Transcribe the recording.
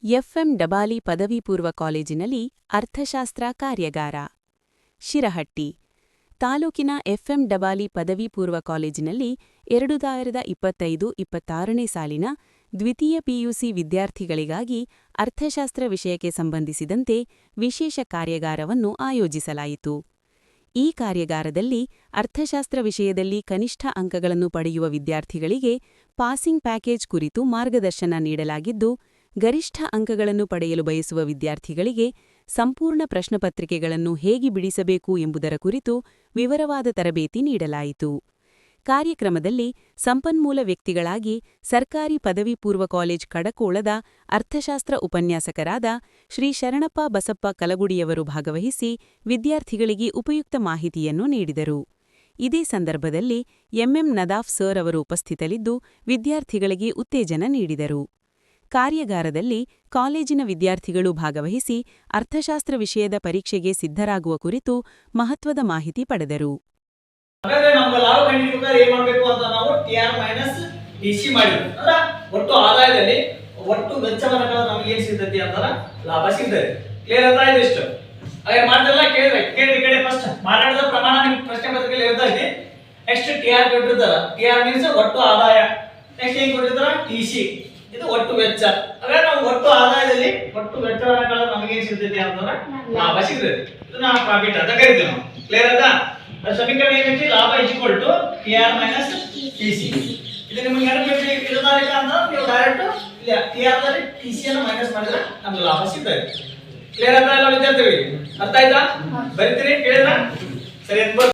FM ಡಬಾಲಿ ಪದವಿ ಪೂರ್ವ ಕಾಲೇಜಿನಲ್ಲಿ ಅರ್ಥಶಾಸ್ತ್ರ ಕಾರ್ಯಾಗಾರ. ಶಿರಹಟ್ಟಿ ತಾಲೂಕಿನ ಎಫ್ಎಂ ಡಬಾಲಿ ಪದವಿ ಪೂರ್ವ ಕಾಲೇಜಿನಲ್ಲಿ 2025-26ನೇ ಸಾಲಿನ ದ್ವಿತೀಯ ಪಿಯುಸಿ ವಿದ್ಯಾರ್ಥಿಗಳಿಗಾಗಿ ಅರ್ಥಶಾಸ್ತ್ರ ವಿಷಯಕ್ಕೆ ಸಂಬಂಧಿಸಿದಂತೆ ವಿಶೇಷ ಕಾರ್ಯಾಗಾರವನ್ನು ಆಯೋಜಿಸಲಾಯಿತು. ಈ ಕಾರ್ಯಾಗಾರದಲ್ಲಿ ಅರ್ಥಶಾಸ್ತ್ರ ವಿಷಯದಲ್ಲಿ ಕನಿಷ್ಠ ಅಂಕಗಳನ್ನು ಪಡೆಯುವ ವಿದ್ಯಾರ್ಥಿಗಳಿಗೆ ಪಾಸಿಂಗ್ ಪ್ಯಾಕೇಜ್ ಕುರಿತು ಮಾರ್ಗದರ್ಶನ ನೀಡಲಾಗಿದ್ದು, ಗರಿಷ್ಠ ಅಂಕಗಳನ್ನು ಪಡೆಯಲು ಬಯಸುವ ವಿದ್ಯಾರ್ಥಿಗಳಿಗೆ ಸಂಪೂರ್ಣ ಪ್ರಶ್ನಪತ್ರಿಕೆಗಳನ್ನು ಹೇಗೆ ಬಿಡಿಸಬೇಕು ಎಂಬುದರ ಕುರಿತು ವಿವರವಾದ ತರಬೇತಿ ನೀಡಲಾಯಿತು. ಕಾರ್ಯಕ್ರಮದಲ್ಲಿ ಸಂಪನ್ಮೂಲ ವ್ಯಕ್ತಿಗಳಾಗಿ ಸರ್ಕಾರಿ ಪದವಿ ಪೂರ್ವ ಕಾಲೇಜ್ ಕಡಕೋಳದ ಅರ್ಥಶಾಸ್ತ್ರ ಉಪನ್ಯಾಸಕರಾದ ಶ್ರೀ ಶರಣಪ್ಪ ಬಸಪ್ಪ ಕಲಗುಡಿಯವರು ಭಾಗವಹಿಸಿ ವಿದ್ಯಾರ್ಥಿಗಳಿಗೆ ಉಪಯುಕ್ತ ಮಾಹಿತಿಯನ್ನು ನೀಡಿದರು. ಇದೇ ಸಂದರ್ಭದಲ್ಲಿ ಎಂಎಂ ನದಾಫ್ ಸರ್ ಅವರು ಉಪಸ್ಥಿತರಿದ್ದು ವಿದ್ಯಾರ್ಥಿಗಳಿಗೆ ಉತ್ತೇಜನ ನೀಡಿದರು. ಕಾರ್ಯಾಗಾರದಲ್ಲಿ ಕಾಲೇಜಿನ ವಿದ್ಯಾರ್ಥಿಗಳು ಭಾಗವಹಿಸಿ ಅರ್ಥಶಾಸ್ತ್ರ ವಿಷಯದ ಪರೀಕ್ಷೆಗೆ ಸಿದ್ಧರಾಗುವ ಕುರಿತು ಮಹತ್ವದ ಮಾಹಿತಿ ಪಡೆದರು. ಹಾಗಾದ್ರೆ ನಮಗೆ ಲಾಭ ಕಂಡುಹಿಡಿಯಬೇಕಾದ್ರೆ ಏನು ಮಾಡಬೇಕು ಅಂತ ನಾವು ಟಿಆರ್ ಮೈನಸ್ ಟಿಸಿ ಮಾಡಿದ್ವಿ ಅಂದ್ರೆ ಒಟ್ಟು ಆದಾಯದಲ್ಲಿ ಒಟ್ಟು ವೆಚ್ಚವನ್ನು ನಮಗೆ ಏನು ಸಿಗ್ತೈತಿ ಅಂತಂದ್ರೆ ಲಾಭ ಸಿಗ್ತದೆ. ಕ್ಲಿಯರ್ ಅಂತ ಇದೆ ಇಷ್ಟು. ಹಾಗೆ ಮಾಡ್ತಿಲ್ಲ ಕೇಳಿ ಕಡೆ ಫಸ್ಟ್ ಮಾರಾಟದ ಪ್ರಮಾಣ ನಿಮ್ಮ ಪ್ರಶ್ನೆ ಪತ್ರಿಕೆಯಲ್ಲಿ ಇರ್ತೈತಿ. ನೆಕ್ಸ್ಟ್ ಟಿಆರ್ ಕೊಟ್ಟಿರ್ತಾರ. ಟಿಆರ್ ಮೀನ್ಸ್ ಒಟ್ಟು ಆದಾಯ. ನೆಕ್ಸ್ಟ್ ಏನು ಕೊಟ್ಟಿರ್ತಾರ ಟಿಸಿ ಇದು ಒಟ್ಟು ವೆಚ್ಚ. ಹಾಗಾದ್ರೆ ನಾವು ಒಟ್ಟು ಆದಾಯದಲ್ಲಿ ಒಟ್ಟು ವೆಚ್ಚವನ್ನು ನಮಗೆ ಏನು ಸಿಗ್ತೈತಿ ಅಂತಂದ್ರೆ ಲಾಭ ಸಿಗ್ತೈತಿ. ಇದನ್ನ ಪ್ರಾಫಿಟ್ ಅಂತ ಕರಿತೀವಿ ನಾವು. ಕ್ಲಿಯರ್ ಅದ? ಸಮೀಕರಣ ಏನೈತಿ ಲಾಭ equal to TR minus TC. ಇದು ನಿಮಗೆ ನೆನಪಿರಲಿ ಇರೋದಾರಿಕ ಅಂತ ನೀವು ಡೈರೆಕ್ಟ್ ಇಲ್ಲ ಟಿಆರ್ ದಲ್ಲಿ ಟಿಸಿ ಅನ್ನು ಮೈನಸ್ ಮಾಡಿದ್ರೆ ನಮಗೆ ಲಾಭ ಸಿಗ್ತದೆ. ಕ್ಲಿಯರ್ ಆಯ್ತಾ ಎಲ್ಲ ವಿದ್ಯಾರ್ಥಿಗಳಿಗೆ? ಅರ್ಥ ಆಯ್ತಾ? ಬರೀತೀರಿ ಕೇಳಿದ್ರ ಸರಿ.